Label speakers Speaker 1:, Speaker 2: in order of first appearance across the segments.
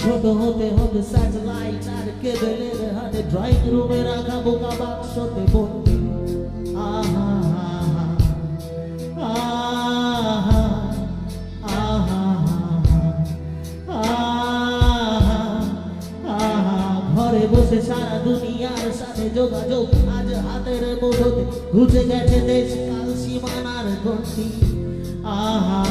Speaker 1: ছোট হতে হবে স্যাটেলাইট আর কেবলের হাতে ড্রয়িং রুমে রাখা বোকা বাক্সতে বন্দি আহা আহা আহা আহা আহা ঘরে বসে সারা দুনিয়ার সাথে যোগাযোগ আজ হাতের মুঠোতে ঘুচে গেছে দেশ কাল সীমানার গন্ডি আহা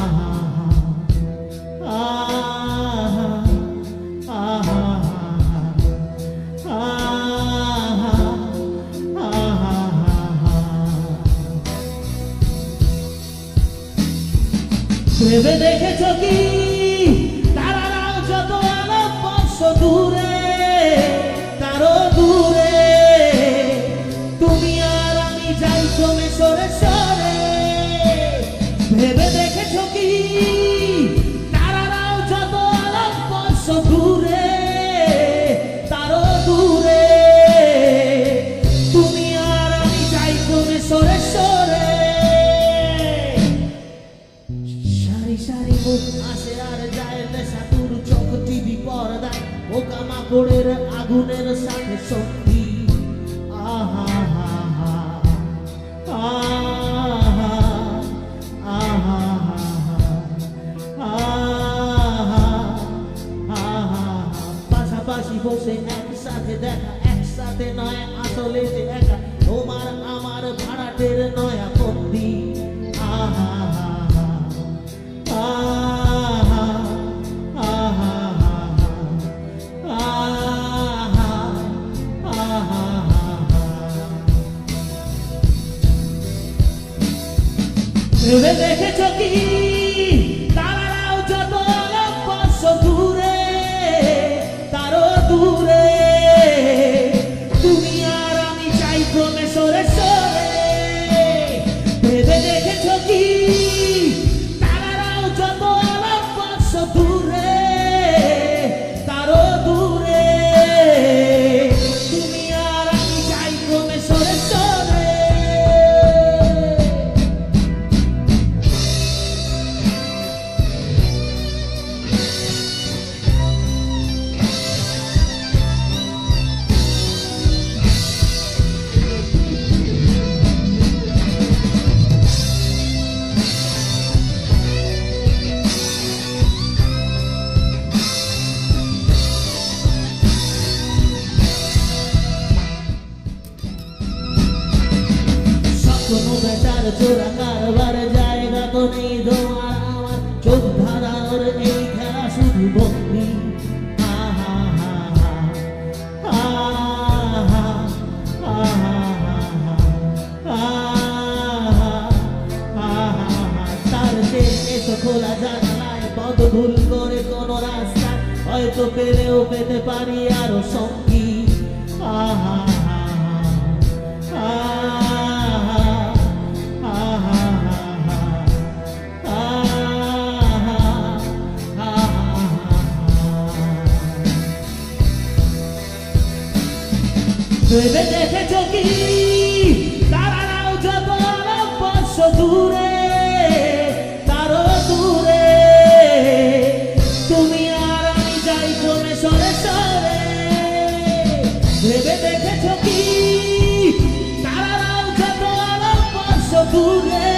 Speaker 1: ভেবে দেখেছ কি তারারাও যত আলোক বর্ষ দূরে তারও দূরে তুমি আর আমি যাই ক্রমে সরে সরে ভেবে দেখেছ কি তারারাও যত আলোক বর্ষ দূরে তারও দূরে তুমি আর আমি যাই ক্রমে সরে সরে সারি মুখ আসে আর যায় নেশা তোর চোখ টিভি পর্দায় পোকা মাকড়ের আগুনের সাথে সন্ধি আহা আহা আহা আহা আহা আহা পাশাপাশি বসে একসাথে দেখা একসাথে নয় আসলে যে একা তোমার আমার ভাড়াটের নয়া বন্দি আহা ভেবে দেখেছ কি তারারাও যত আলোক বর্ষ দূরে তারও দূরে তুমি আর আমি চাই ক্রমে সরে সরে ভেবে দেখেছ কি তারারাও যত আলোক বর্ষ দূরে তারও দূরে তুমি আর আমি চাই ক্রমে সরে সরে কোনো বেচার চোরা কারবার জায়গা তো নেই তোমার আমার চোখ ধারানোর এই খেলা শুধু বন্দি আহা আহা আহা আহা তার এসো খোলা জানালায় পথ ভুল করে কোনো রাস্তা হয়তো পেলেও পেতে পারি আরো সঙ্গী আহা ভেবে দেখেছ কি তারারাও যত আলোক বর্ষ দূরে তারও দূরে তুমি আর আমি যাই ক্রমে সরে সরে ভেবে দেখেছ কি তারারাও যত আলোক বর্ষ দূরে